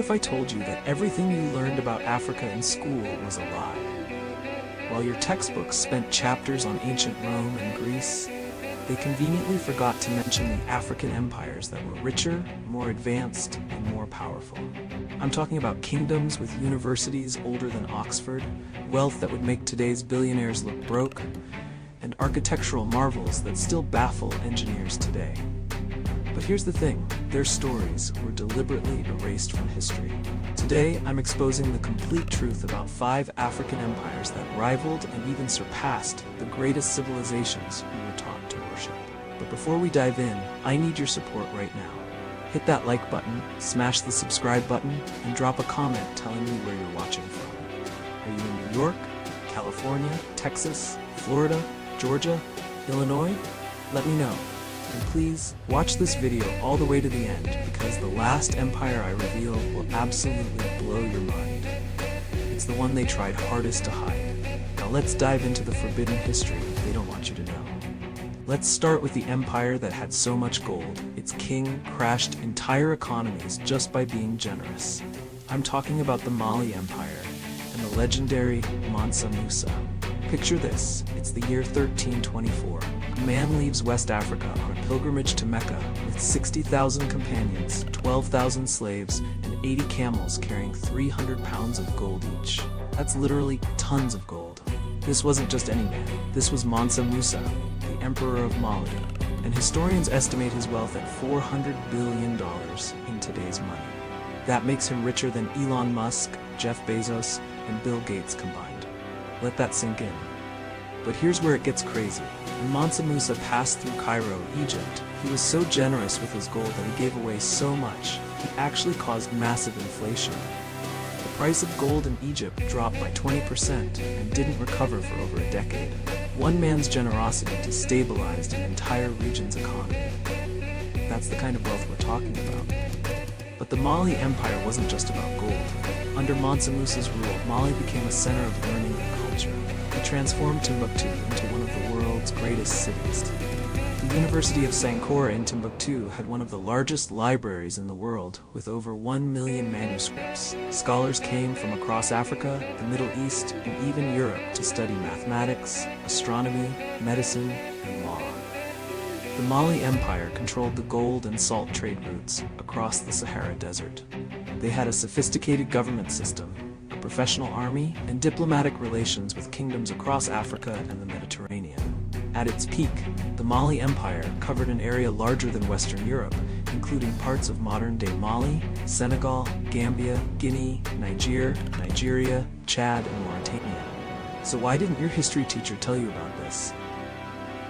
if I told you that everything you learned about Africa in school was a lie? While your textbooks spent chapters on ancient Rome and Greece, they conveniently forgot to mention the African empires that were richer, more advanced, and more powerful. I'm talking about kingdoms with universities older than Oxford, wealth that would make today's billionaires look broke, and architectural marvels that still baffle engineers today. But here's the thing, their stories were deliberately erased from history. Today, I'm exposing the complete truth about 5 African empires that rivaled and even surpassed the greatest civilizations we were taught to worship. But before we dive in, I need your support right now. Hit that like button, smash the subscribe button, and drop a comment telling me where you're watching from. Are you in New York, California, Texas, Florida, Georgia, Illinois? Let me know. And please, watch this video all the way to the end, because the last empire I reveal will absolutely blow your mind. It's the one they tried hardest to hide. Now let's dive into the forbidden history they don't want you to know. Let's start with the empire that had so much gold, its king crashed entire economies just by being generous. I'm talking about the Mali Empire and the legendary Mansa Musa. Picture this, it's the year 1324. A man leaves West Africa on a pilgrimage to Mecca with 60,000 companions, 12,000 slaves, and 80 camels carrying 300 pounds of gold each. That's literally tons of gold. This wasn't just any man, this was Mansa Musa, the Emperor of Mali, and historians estimate his wealth at $400 billion in today's money. That makes him richer than Elon Musk, Jeff Bezos, and Bill Gates combined. Let that sink in. But here's where it gets crazy. When Mansa Musa passed through Cairo, Egypt, he was so generous with his gold that he gave away so much, he actually caused massive inflation. The price of gold in Egypt dropped by 20% and didn't recover for over a decade. One man's generosity destabilized an entire region's economy. That's the kind of wealth we're talking about. But the Mali Empire wasn't just about gold. Under Mansa Musa's rule, Mali became a center of learning and culture. He transformed Timbuktu into one of the world's greatest cities. The University of Sankore in Timbuktu had one of the largest libraries in the world, with over 1 million manuscripts. Scholars came from across Africa, the Middle East, and even Europe to study mathematics, astronomy, medicine, and law. The Mali Empire controlled the gold and salt trade routes across the Sahara Desert. They had a sophisticated government system, a professional army, and diplomatic relations with kingdoms across Africa and the Mediterranean. At its peak, the Mali Empire covered an area larger than Western Europe, including parts of modern-day Mali, Senegal, Gambia, Guinea, Nigeria, Chad, and Mauritania. So why didn't your history teacher tell you about this?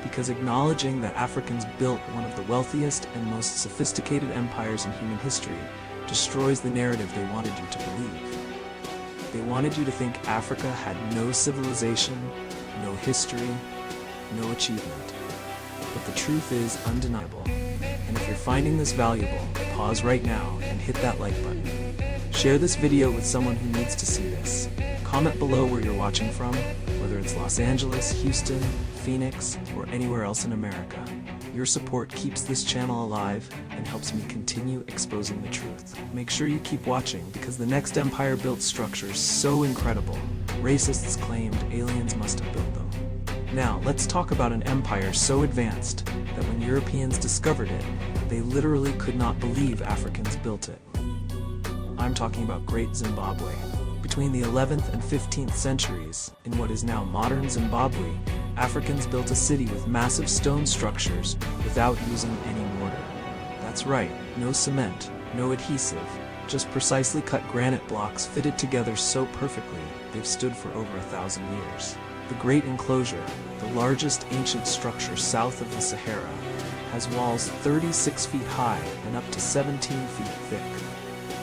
Because acknowledging that Africans built one of the wealthiest and most sophisticated empires in human history destroys the narrative they wanted you to believe. They wanted you to think Africa had no civilization, no history, no achievement. But the truth is undeniable. And if you're finding this valuable, pause right now and hit that like button. Share this video with someone who needs to see this. Comment below where you're watching from, whether it's Los Angeles, Houston, Phoenix, or anywhere else in America. Your support keeps this channel alive and helps me continue exposing the truth. Make sure you keep watching, because the next empire built structures so incredible, racists claimed aliens must have built them. Now, let's talk about an empire so advanced that when Europeans discovered it, they literally could not believe Africans built it. I'm talking about Great Zimbabwe. Between the 11th and 15th centuries, in what is now modern Zimbabwe, Africans built a city with massive stone structures without using any mortar. That's right, no cement, no adhesive, just precisely cut granite blocks fitted together so perfectly they've stood for over 1,000 years. The Great Enclosure, the largest ancient structure south of the Sahara, has walls 36 feet high and up to 17 feet thick.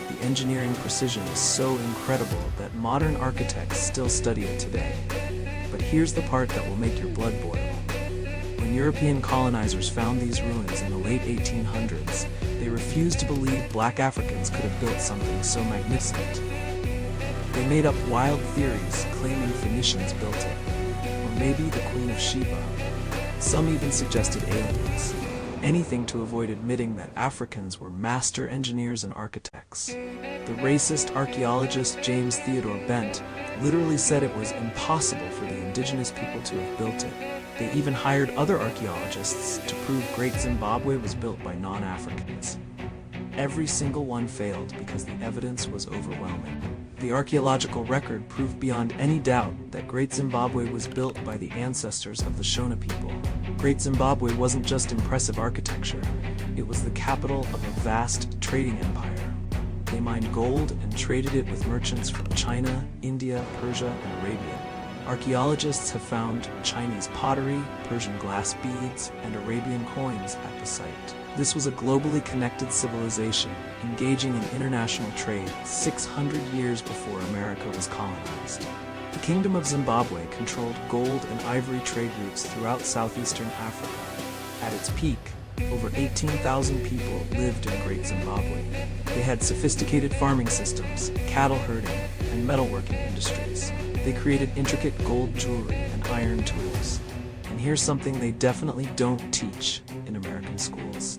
The engineering precision is so incredible that modern architects still study it today. But here's the part that will make your blood boil. When European colonizers found these ruins in the late 1800s, they refused to believe black Africans could have built something so magnificent. They made up wild theories claiming Phoenicians built it, or maybe the Queen of Sheba. Some even suggested aliens. anything to avoid admitting that Africans were master engineers and architects. The racist archaeologist James Theodore Bent literally said it was impossible for the indigenous people to have built it. They even hired other archaeologists to prove Great Zimbabwe was built by non-Africans. Every single one failed because the evidence was overwhelming. The archaeological record proved beyond any doubt that Great Zimbabwe was built by the ancestors of the Shona people. Great Zimbabwe wasn't just impressive architecture, it was the capital of a vast trading empire. They mined gold and traded it with merchants from China, India, Persia, and Arabia. Archaeologists have found Chinese pottery, Persian glass beads, and Arabian coins at the site. This was a globally connected civilization, engaging in international trade 600 years before America was colonized. The Kingdom of Zimbabwe controlled gold and ivory trade routes throughout southeastern Africa. At its peak, over 18,000 people lived in Great Zimbabwe. They had sophisticated farming systems, cattle herding, and metalworking industries. They created intricate gold jewelry and iron tools. And here's something they definitely don't teach in American schools.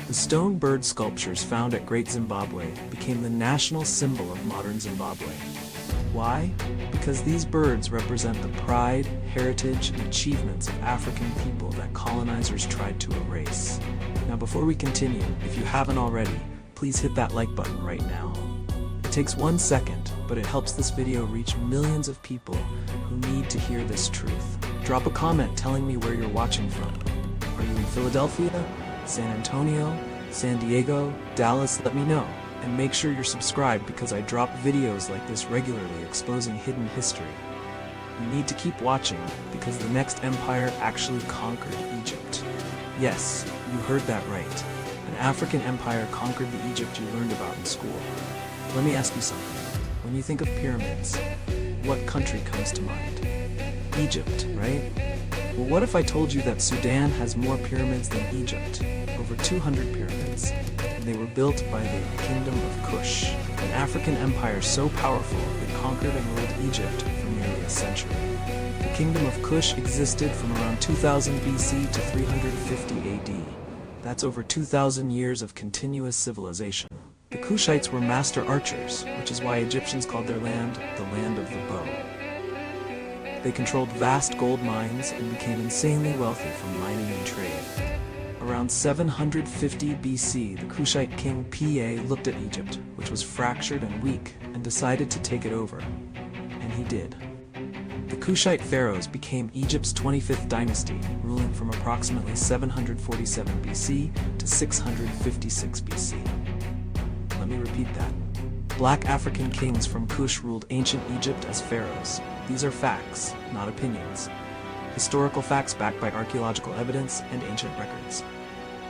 The stone bird sculptures found at Great Zimbabwe became the national symbol of modern Zimbabwe. Why? Because these birds represent the pride, heritage, and achievements of African people that colonizers tried to erase. Now before we continue, if you haven't already, please hit that like button right now. It takes 1 second, but it helps this video reach millions of people who need to hear this truth. Drop a comment telling me where you're watching from. Are you in Philadelphia, San Antonio, San Diego, Dallas? Let me know. And make sure you're subscribed because I drop videos like this regularly exposing hidden history. You need to keep watching because the next empire actually conquered Egypt. Yes, you heard that right. An African empire conquered the Egypt you learned about in school. Let me ask you something. When you think of pyramids, what country comes to mind? Egypt, right? Well, what if I told you that Sudan has more pyramids than Egypt? Over 200 pyramids. And they were built by the Kingdom of Kush, an African empire so powerful it conquered and ruled Egypt for nearly a century. The Kingdom of Kush existed from around 2000 BC to 350 AD. That's over 2,000 years of continuous civilization. The Kushites were master archers, which is why Egyptians called their land the land of the bow. They controlled vast gold mines and became insanely wealthy from mining and trade. Around 750 BC, the Kushite king Pa looked at Egypt, which was fractured and weak, and decided to take it over. And he did. The Kushite pharaohs became Egypt's 25th dynasty, ruling from approximately 747 BC to 656 BC. Let me repeat that. Black African kings from Kush ruled ancient Egypt as pharaohs. These are facts, not opinions. Historical facts backed by archaeological evidence and ancient records.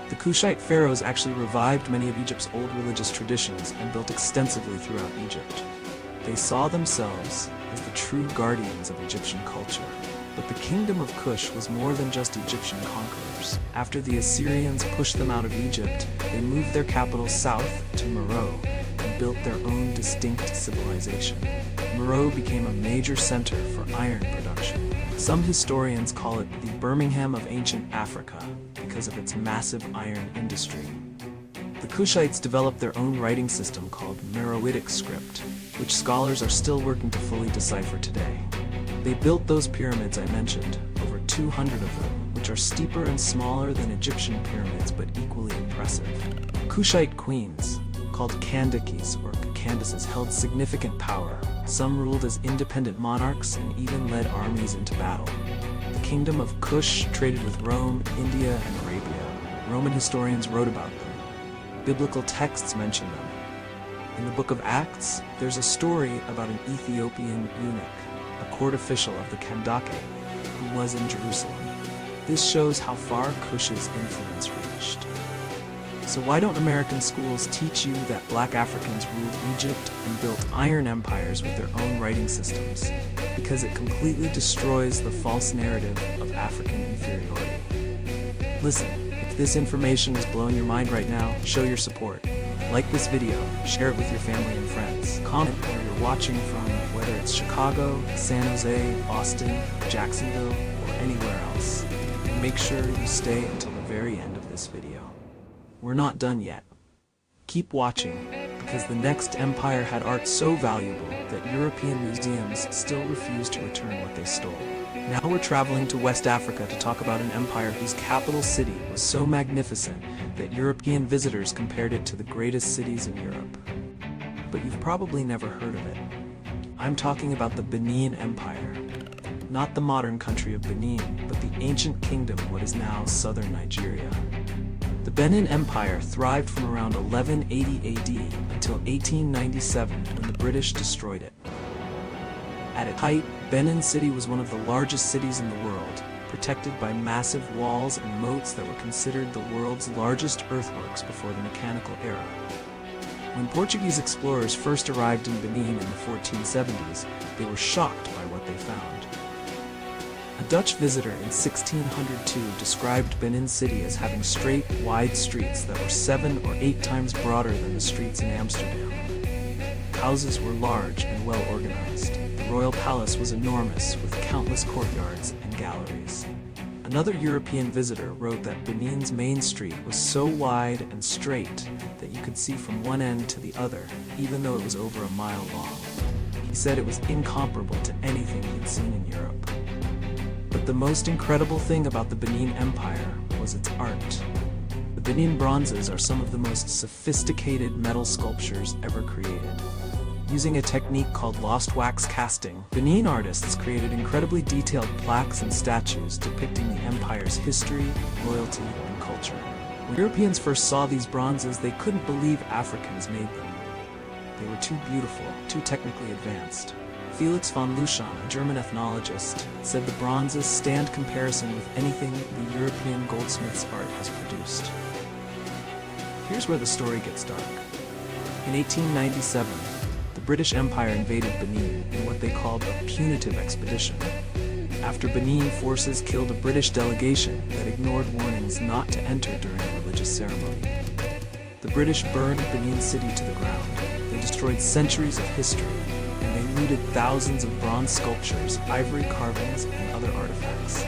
The Kushite pharaohs actually revived many of Egypt's old religious traditions and built extensively throughout Egypt. They saw themselves as the true guardians of Egyptian culture. But the Kingdom of Kush was more than just Egyptian conquerors. After the Assyrians pushed them out of Egypt, they moved their capital south to Meroe and built their own distinct civilization. Meroe became a major center for iron production. Some historians call it the Birmingham of ancient Africa because of its massive iron industry. The Kushites developed their own writing system called Meroitic script, which scholars are still working to fully decipher today. They built those pyramids I mentioned, over 200 of them, which are steeper and smaller than Egyptian pyramids but equally impressive. Kushite queens, called Candaces or Candaces, held significant power. Some ruled as independent monarchs and even led armies into battle. The Kingdom of Kush traded with Rome, India, and Arabia. Roman historians wrote about them. Biblical texts mention them. In the book of Acts, there's a story about an Ethiopian eunuch, a court official of the Kandake, who was in Jerusalem. This shows how far Kush's influence reached. So why don't American schools teach you that black Africans ruled Egypt and built iron empires with their own writing systems? Because it completely destroys the false narrative of African inferiority. Listen, if this information is blowing your mind right now, show your support. Like this video, share it with your family and friends. Comment where you're watching from, whether it's Chicago, San Jose, Austin, Jacksonville, or anywhere else. And make sure you stay until the very end of this this video. We're not done yet. Keep watching, because the next empire had art so valuable that European museums still refuse to return what they stole. Now we're traveling to West Africa to talk about an empire whose capital city was so magnificent that European visitors compared it to the greatest cities in Europe. But you've probably never heard of it. I'm talking about the Benin Empire. Not the modern country of Benin, but the ancient kingdom of what is now southern Nigeria. The Benin Empire thrived from around 1180 AD until 1897 when the British destroyed it. At its height, Benin City was one of the largest cities in the world, protected by massive walls and moats that were considered the world's largest earthworks before the mechanical era. When Portuguese explorers first arrived in Benin in the 1470s, they were shocked by what they found. A Dutch visitor in 1602 described Benin City as having straight, wide streets that were 7 or 8 times broader than the streets in Amsterdam. Houses were large and well organized. The royal palace was enormous, with countless courtyards and galleries. Another European visitor wrote that Benin's main street was so wide and straight that you could see from one end to the other, even though it was over a mile long. He said it was incomparable to anything he'd seen in Europe. But the most incredible thing about the Benin Empire was its art. The Benin bronzes are some of the most sophisticated metal sculptures ever created. Using a technique called lost wax casting, Benin artists created incredibly detailed plaques and statues depicting the empire's history, loyalty, and culture. When Europeans first saw these bronzes, they couldn't believe Africans made them. They were too beautiful, too technically advanced. Felix von Luschan, a German ethnologist, said the bronzes stand comparison with anything the European goldsmith's art has produced. Here's where the story gets dark. In 1897, the British Empire invaded Benin in what they called a punitive expedition. After Benin forces killed a British delegation that ignored warnings not to enter during a religious ceremony. The British burned Benin City to the ground. They destroyed centuries of history, and they looted thousands of bronze sculptures, ivory carvings, and other artifacts.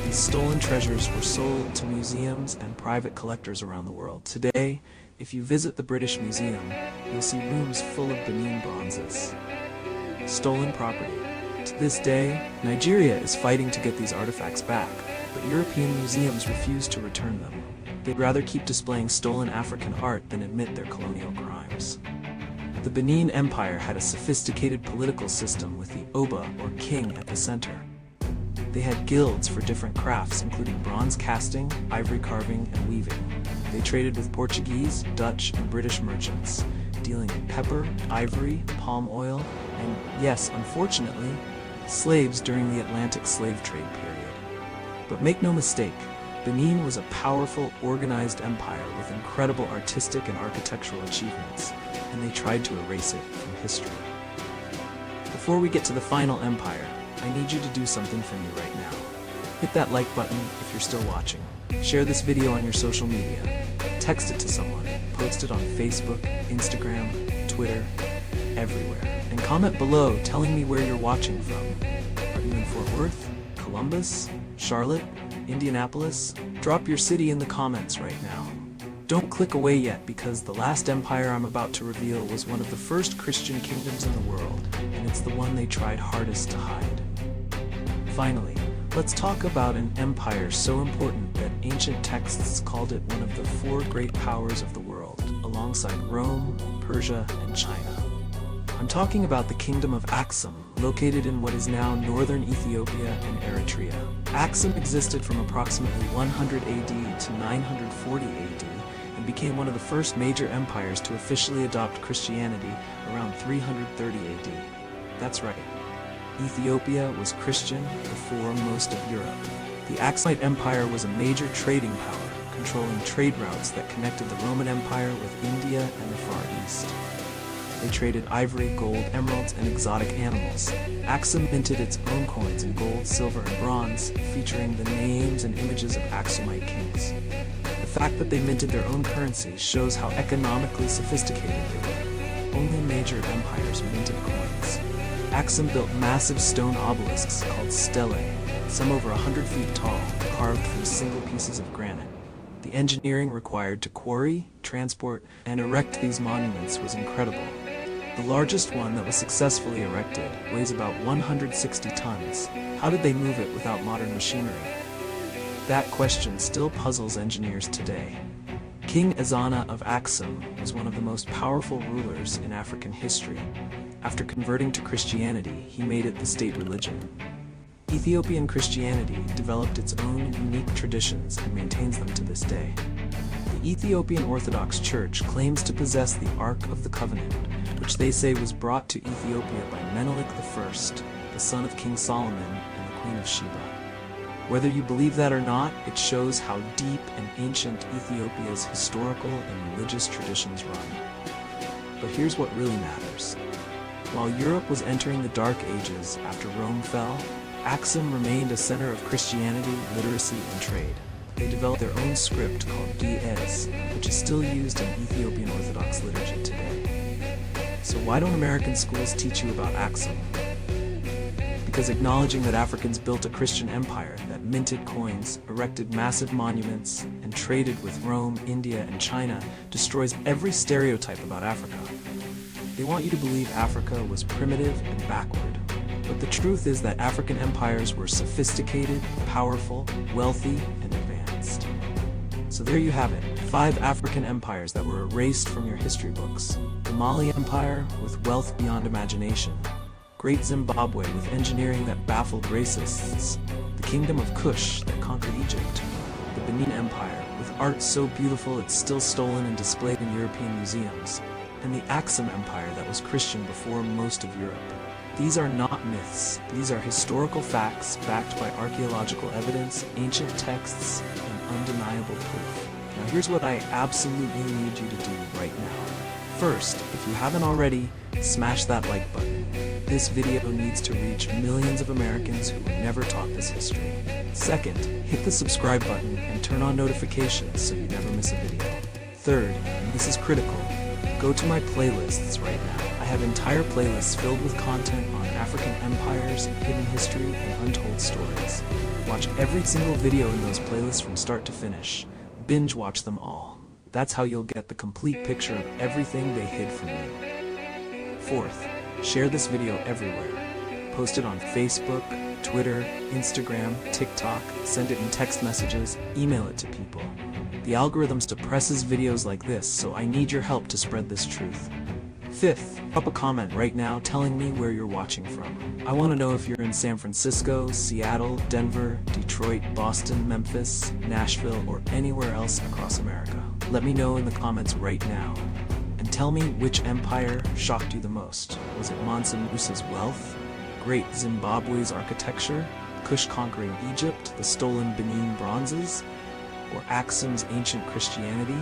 These stolen treasures were sold to museums and private collectors around the world. Today, if you visit the British Museum, you'll see rooms full of Benin bronzes. Stolen property. To this day, Nigeria is fighting to get these artifacts back, but European museums refuse to return them. They'd rather keep displaying stolen African art than admit their colonial crimes. The Benin Empire had a sophisticated political system with the Oba, or king, at the center. They had guilds for different crafts, including bronze casting, ivory carving, and weaving. They traded with Portuguese, Dutch, and British merchants, dealing in pepper, ivory, palm oil, and, yes, unfortunately, slaves during the Atlantic slave trade period. But make no mistake, Benin was a powerful, organized empire with incredible artistic and architectural achievements, and they tried to erase it from history. Before we get to the final empire, I need you to do something for me right now. Hit that like button if you're still watching. Share this video on your social media. Text it to someone. Post it on Facebook, Instagram, Twitter, everywhere. And comment below telling me where you're watching from. Are you in Fort Worth, Columbus, Charlotte, Indianapolis? Drop your city in the comments right now. Don't click away yet, because the last empire I'm about to reveal was one of the first Christian kingdoms in the world, and it's the one they tried hardest to hide. Finally, let's talk about an empire so important that ancient texts called it one of the 4 great powers of the world, alongside Rome, Persia, and China. I'm talking about the Kingdom of Axum, located in what is now northern Ethiopia and Eritrea. Axum existed from approximately 100 AD to 940 AD and became one of the first major empires to officially adopt Christianity around 330 AD. That's right. Ethiopia was Christian before most of Europe. The Axumite Empire was a major trading power, controlling trade routes that connected the Roman Empire with India and the Far East. They traded ivory, gold, emeralds, and exotic animals. Axum minted its own coins in gold, silver, and bronze, featuring the names and images of Axumite kings. The fact that they minted their own currency shows how economically sophisticated they were. Only major empires minted coins. Axum built massive stone obelisks called stelae, some over 100 feet tall, carved from single pieces of granite. The engineering required to quarry, transport, and erect these monuments was incredible. The largest one that was successfully erected weighs about 160 tons. How did they move it without modern machinery? That question still puzzles engineers today. King Ezana of Axum was one of the most powerful rulers in African history. After converting to Christianity, he made it the state religion. Ethiopian Christianity developed its own unique traditions and maintains them to this day. The Ethiopian Orthodox Church claims to possess the Ark of the Covenant, which they say was brought to Ethiopia by Menelik I, the son of King Solomon and the Queen of Sheba. Whether you believe that or not, it shows how deep and ancient Ethiopia's historical and religious traditions run. But here's what really matters. While Europe was entering the Dark Ages after Rome fell, Axum remained a center of Christianity, literacy, and trade. They developed their own script called Ge'ez, which is still used in Ethiopian Orthodox liturgy today. So why don't American schools teach you about Axum? Because acknowledging that Africans built a Christian empire that minted coins, erected massive monuments, and traded with Rome, India, and China destroys every stereotype about Africa. They want you to believe Africa was primitive and backward. But the truth is that African empires were sophisticated, powerful, wealthy, and advanced. So there you have it, 5 African empires that were erased from your history books. The Mali Empire, with wealth beyond imagination. Great Zimbabwe, with engineering that baffled racists. The Kingdom of Kush, that conquered Egypt. The Benin Empire, with art so beautiful it's still stolen and displayed in European museums. And the Axum Empire that was Christian before most of Europe. These are not myths. These are historical facts backed by archaeological evidence, ancient texts, and undeniable proof. Now here's what I absolutely need you to do right now. First, if you haven't already, smash that like button. This video needs to reach millions of Americans who were never taught this history. Second, hit the subscribe button and turn on notifications so you never miss a video. Third, and this is critical, go to my playlists right now. I have entire playlists filled with content on African empires, hidden history, and untold stories. Watch every single video in those playlists from start to finish. Binge watch them all. That's how you'll get the complete picture of everything they hid from you. Fourth, share this video everywhere. Post it on Facebook, Twitter, Instagram, TikTok, send it in text messages, email it to people. The algorithm suppresses videos like this, so I need your help to spread this truth. Fifth, drop a comment right now telling me where you're watching from. I want to know if you're in San Francisco, Seattle, Denver, Detroit, Boston, Memphis, Nashville, or anywhere else across America. Let me know in the comments right now. And tell me which empire shocked you the most. Was it Mansa Musa's wealth? Great Zimbabwe's architecture? Kush conquering Egypt? The stolen Benin bronzes? Or Axum's ancient Christianity?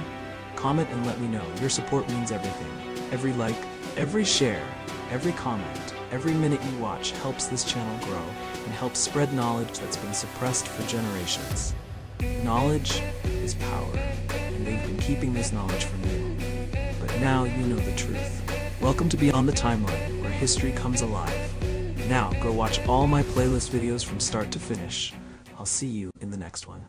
Comment and let me know. Your support means everything. Every like, every share, every comment, every minute you watch helps this channel grow and helps spread knowledge that's been suppressed for generations. Knowledge is power, and they've been keeping this knowledge from you. But now you know the truth. Welcome to Beyond the Timeline, where history comes alive. Now go watch all my playlist videos from start to finish. I'll see you in the next one.